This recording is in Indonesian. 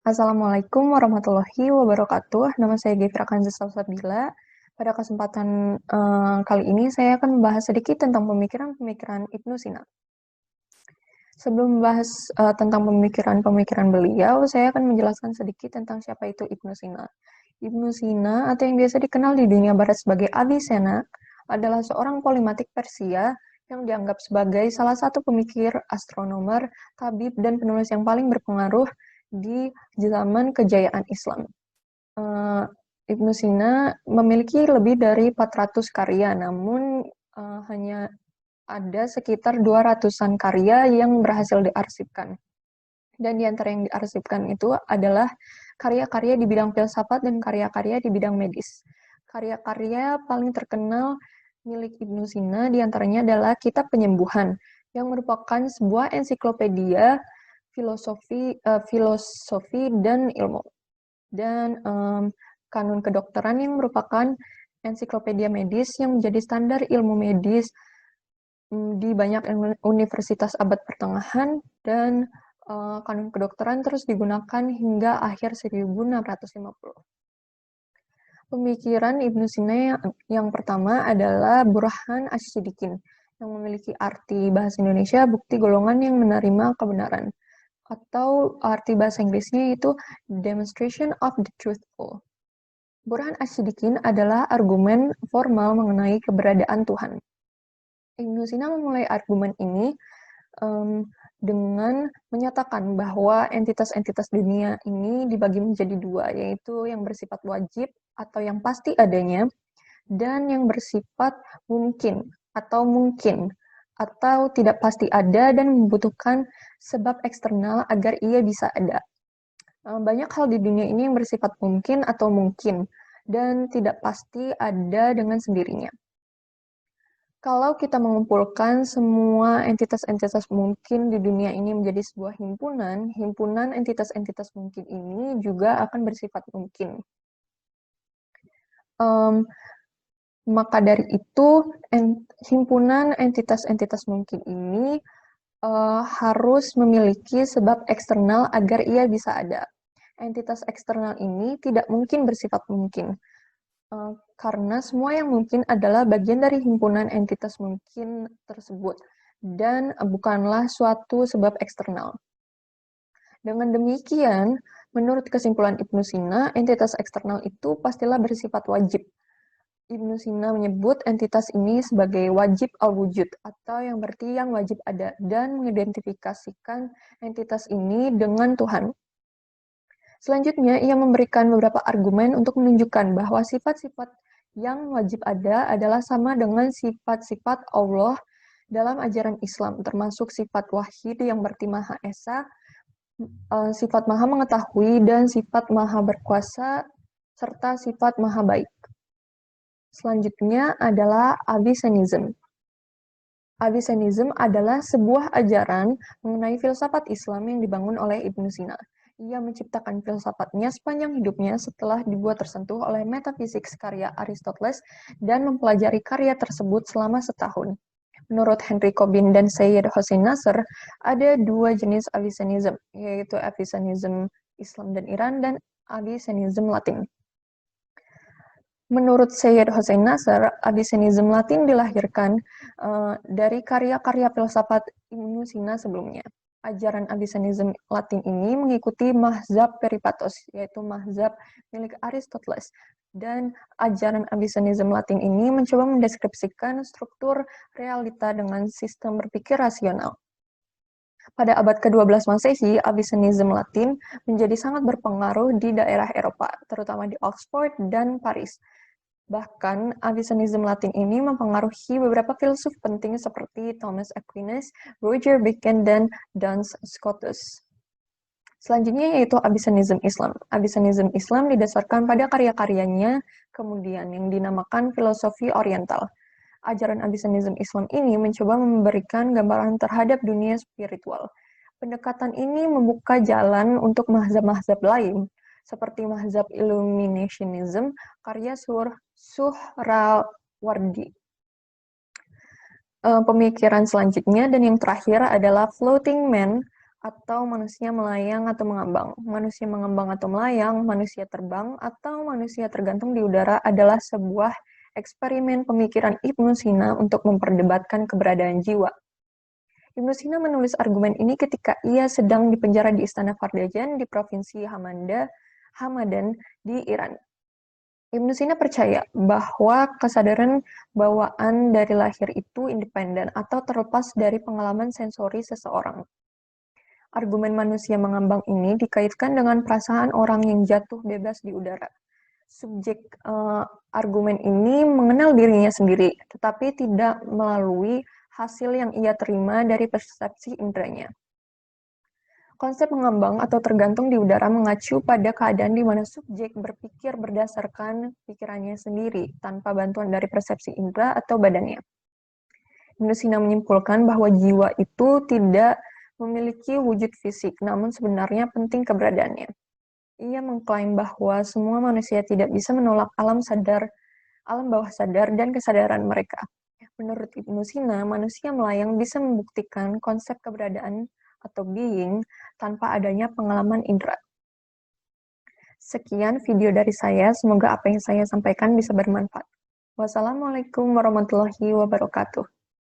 Assalamualaikum warahmatullahi wabarakatuh. Nama saya Gefra Kanza Salsabila. Pada kesempatan kali ini saya akan membahas sedikit tentang pemikiran-pemikiran Ibnu Sina. Sebelum membahas tentang pemikiran-pemikiran beliau, saya akan menjelaskan sedikit tentang siapa itu Ibnu Sina. Ibnu Sina, atau yang biasa dikenal di dunia barat sebagai Avicenna, adalah seorang polimatik Persia yang dianggap sebagai salah satu pemikir, astronomer, tabib, dan penulis yang paling berpengaruh di zaman kejayaan Islam. Ibnu Sina memiliki lebih dari 400 karya, namun hanya ada sekitar 200-an karya yang berhasil diarsipkan. Dan di antara yang diarsipkan itu adalah karya-karya di bidang filsafat dan karya-karya di bidang medis. Karya-karya paling terkenal milik Ibnu Sina diantaranya adalah Kitab Penyembuhan, yang merupakan sebuah ensiklopedia filosofi dan ilmu. Dan Kanun Kedokteran yang merupakan ensiklopedia medis yang menjadi standar ilmu medis di banyak universitas abad pertengahan, dan Kanun Kedokteran terus digunakan hingga akhir 1650. Pemikiran Ibnu Sina yang pertama adalah Burhan Asy-Syadiqin, yang memiliki arti bahasa Indonesia bukti golongan yang menerima kebenaran, atau arti bahasa Inggrisnya itu demonstration of the truthful. Burhan Asy-Syadiqin adalah argumen formal mengenai keberadaan Tuhan. Ibnu Sina memulai argumen ini dengan menyatakan bahwa entitas-entitas dunia ini dibagi menjadi dua, yaitu yang bersifat wajib atau yang pasti adanya, dan yang bersifat mungkin atau tidak pasti ada dan membutuhkan sebab eksternal agar ia bisa ada. Banyak hal di dunia ini yang bersifat mungkin atau mungkin dan tidak pasti ada dengan sendirinya. Kalau kita mengumpulkan semua entitas-entitas mungkin di dunia ini menjadi sebuah himpunan, himpunan entitas-entitas mungkin ini juga akan bersifat mungkin. Maka dari itu, himpunan entitas-entitas mungkin ini harus memiliki sebab eksternal agar ia bisa ada. Entitas eksternal ini tidak mungkin bersifat mungkin, karena semua yang mungkin adalah bagian dari himpunan entitas mungkin tersebut, dan bukanlah suatu sebab eksternal. Dengan demikian, menurut kesimpulan Ibnu Sina, entitas eksternal itu pastilah bersifat wajib. Ibnu Sina menyebut entitas ini sebagai wajib al-wujud, atau yang berarti yang wajib ada, dan mengidentifikasikan entitas ini dengan Tuhan. Selanjutnya, ia memberikan beberapa argumen untuk menunjukkan bahwa sifat-sifat yang wajib ada adalah sama dengan sifat-sifat Allah dalam ajaran Islam, termasuk sifat wahid yang berarti Maha Esa, sifat Maha Mengetahui, dan sifat Maha Berkuasa, serta sifat Maha Baik. Selanjutnya adalah Avicennism. Avicennism adalah sebuah ajaran mengenai filsafat Islam yang dibangun oleh Ibnu Sina. Ia menciptakan filsafatnya sepanjang hidupnya setelah dibuat tersentuh oleh metafisik karya Aristoteles dan mempelajari karya tersebut selama setahun. Menurut Henry Cobbin dan Syed Hossein Nasr, ada dua jenis Avicennism, yaitu Avicennism Islam dan Iran dan Avicennism Latin. Menurut Syed Hossein Nasr, Avicennism Latin dilahirkan dari karya-karya filsafat Ibnu Sina sebelumnya. Ajaran Avicennism Latin ini mengikuti mazhab Peripatos, yaitu mazhab milik Aristoteles. Dan ajaran Avicennism Latin ini mencoba mendeskripsikan struktur realita dengan sistem berpikir rasional. Pada abad ke-12 Masehi, Avicennism Latin menjadi sangat berpengaruh di daerah Eropa, terutama di Oxford dan Paris. Bahkan, Avicennism Latin ini mempengaruhi beberapa filsuf penting seperti Thomas Aquinas, Roger Bacon, dan Duns Scotus. Selanjutnya yaitu Avicennism Islam. Avicennism Islam didasarkan pada karya-karyanya kemudian yang dinamakan filosofi oriental. Ajaran Avicennism Islam ini mencoba memberikan gambaran terhadap dunia spiritual. Pendekatan ini membuka jalan untuk mazhab-mazhab lain, seperti mazhab Illuminationism, karya Suhrawardi. Pemikiran selanjutnya dan yang terakhir adalah Floating Man atau manusia melayang atau mengambang. Manusia mengambang atau melayang, manusia terbang, atau manusia tergantung di udara adalah sebuah eksperimen pemikiran Ibnu Sina untuk memperdebatkan keberadaan jiwa. Ibnu Sina menulis argumen ini ketika ia sedang dipenjara di Istana Fardajan di Provinsi Hamadan di Iran. Ibnu Sina percaya bahwa kesadaran bawaan dari lahir itu independen atau terlepas dari pengalaman sensori seseorang. Argumen manusia mengambang ini dikaitkan dengan perasaan orang yang jatuh bebas di udara. Subjek argumen ini mengenal dirinya sendiri, tetapi tidak melalui hasil yang ia terima dari persepsi inderanya. Konsep mengambang atau tergantung di udara mengacu pada keadaan di mana subjek berpikir berdasarkan pikirannya sendiri, tanpa bantuan dari persepsi indera atau badannya. Ibnu Sina menyimpulkan bahwa jiwa itu tidak memiliki wujud fisik, namun sebenarnya penting keberadaannya. Ia mengklaim bahwa semua manusia tidak bisa menolak alam bawah sadar, dan kesadaran mereka. Menurut Ibnu Sina, manusia melayang bisa membuktikan konsep keberadaan atau being tanpa adanya pengalaman indera. Sekian video dari saya, semoga apa yang saya sampaikan bisa bermanfaat. Wassalamualaikum warahmatullahi wabarakatuh.